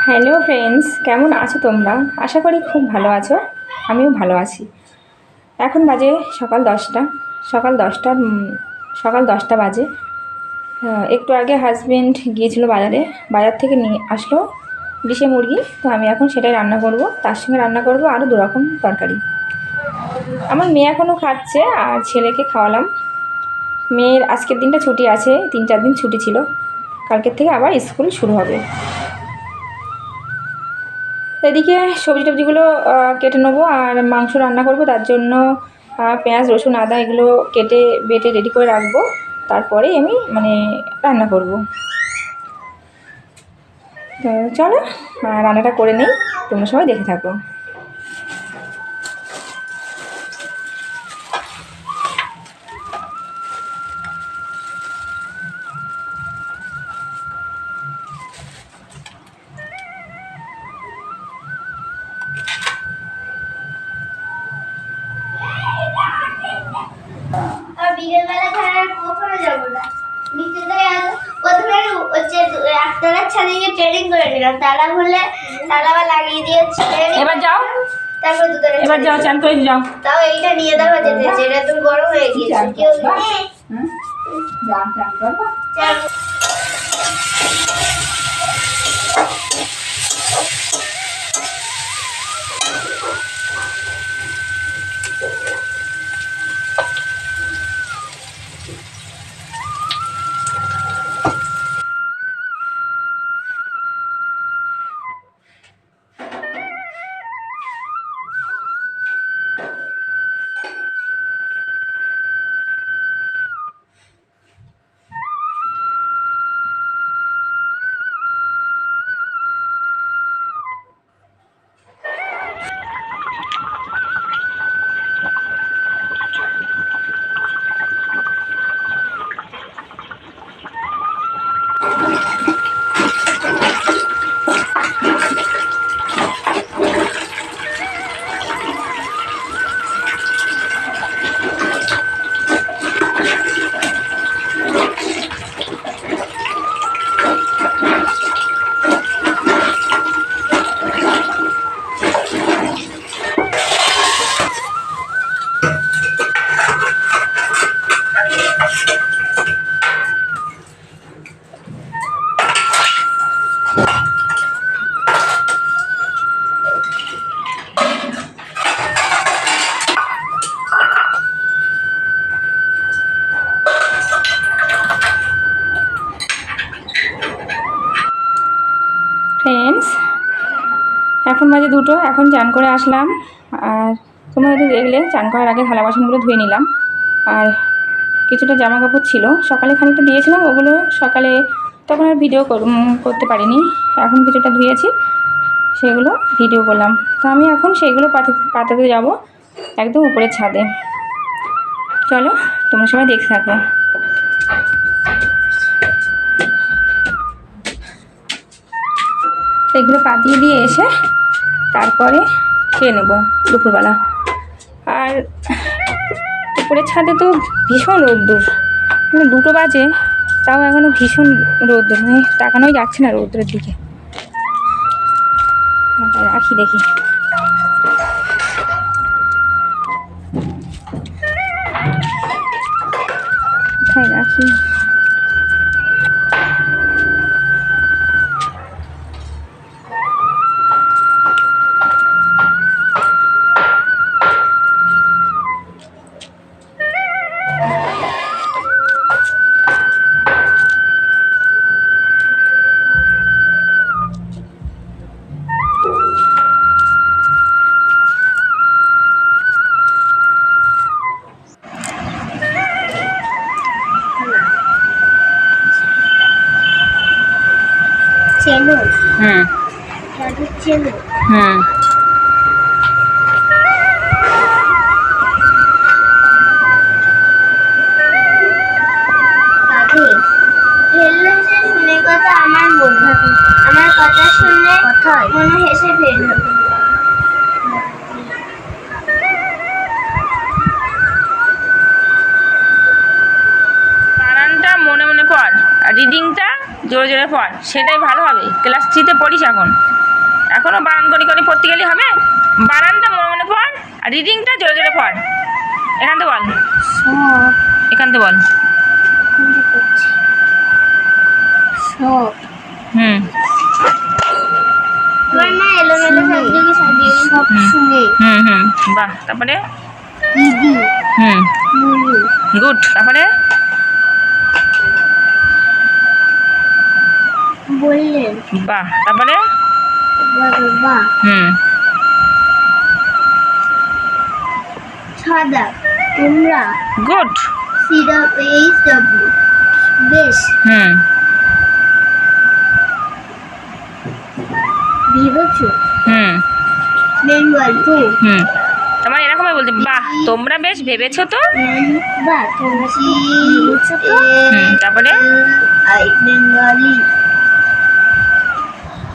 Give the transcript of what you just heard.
Hello friends, কেমন আছো তোমরা? আশা করি খুব ভালো আছো। আমিও ভালো আছি। এখন বাজে সকাল দশটা বাজে। একটু আগে হাজবেন্ড গিয়েছিল বাজারে, বাজার থেকে নিয়ে আসলো ডিশে মুরগি। তো আমি এখন সেটাই রান্না করব, তার সঙ্গে রান্না করব আরও দুরকম তরকারি। আমার মেয়ে এখনও খাচ্ছে আর ছেলেকে খাওয়ালাম। মেয়ের আজকের দিনটা ছুটি আছে, 3-4 দিন ছুটি ছিল। কালকের থেকে আবার স্কুল শুরু হবে। এদিকে সবজি টবজিগুলো কেটে নেবো আর মাংস রান্না করব। তার জন্য পেঁয়াজ রসুন আদা এগুলো কেটে বেটে রেডি করে রাখবো। তারপরেই আমি রান্না করব। তো চলো রান্নাটা করে নেই, তোমরা সবাই দেখে থাকো। বিকেলবেলা ছাড়া কখনো যাবো না। নিচে প্রথমে একতলার ছাদে গিয়ে ট্রেনিং করে নিলাম, তালা খুলে তালা আবার লাগিয়ে দিয়েছি। এবার যাও, তারপর এবার যাও চান করে যাও। তাও এইটা নিয়ে দেওয়া যেতে, এটা তো গরম হয়ে গিয়েছে। কেউ ফ্রেন্ডস, এখন বাজে 2টো। এখন চান করে আসলাম। আর তোমরা হয়তো দেখলে চান করার আগে থালা বাসনগুলো ধুয়ে নিলাম। আর কিছুটা জামা কাপড় ছিল, সকালে খানিকটা দিয়েছিলাম, ওগুলো সকালে তখন আর ভিডিও করতে পারিনি। এখন কিছুটা ধুয়েছি, সেগুলো ভিডিও করলাম। তো আমি এখন সেইগুলো পাতাতে যাব একদম উপরের ছাদে। চলো তোমরা সবাই দেখতে থাকো। এগুলো পাতিয়ে দিয়ে এসে তারপরে খেয়ে নেবো দুপুরবেলা। আর উপরের ছাদে তো ভীষণ রোদ্দুর, 2টো বাজে, তাও এখনও ভীষণ রোদ্দুর, তাকানোই যাচ্ছে না রোদ্দুরের দিকে। রাখি দেখি, কোথায় রাখি। চেনো? হুম চেনো? হুম ফেললে সে শুনে কথা আমার মনে, আমার কথা শুনে মনে হেসে ফেললো। বানানটা মনে মনে কর, আর রিডিংটা জোরে জোরে পড়, সেটাই ভালো হবে। ক্লাস 3-তে পড়িস এখন, এখনও বানান করে করে পড়তে গেলে হবে? বানানটা মনে মনে পড়, আর রিডিংটা জোরে জোরে পড়। এখান থেকে বল, সব এখান থেকে বল। সব হুম না এলোমেলো শব্দকে সাজিয়ে সব শুনে হুম হুম বাহ। তারপরে দিদি হুম মুনি গুড। তারপরে বললেন বাহ। তারপরে বাবা হুম সাদা তোমরা গুড। CWHW বেশ হুম ভেবেছো হুম বেঙ্গল তো হুম তোমার এরকমই বলতে, বাহ তোমরা বেশ ভেবেছো তো। বা তোমরা ভেবেছো তো তারপরে বেঙ্গলি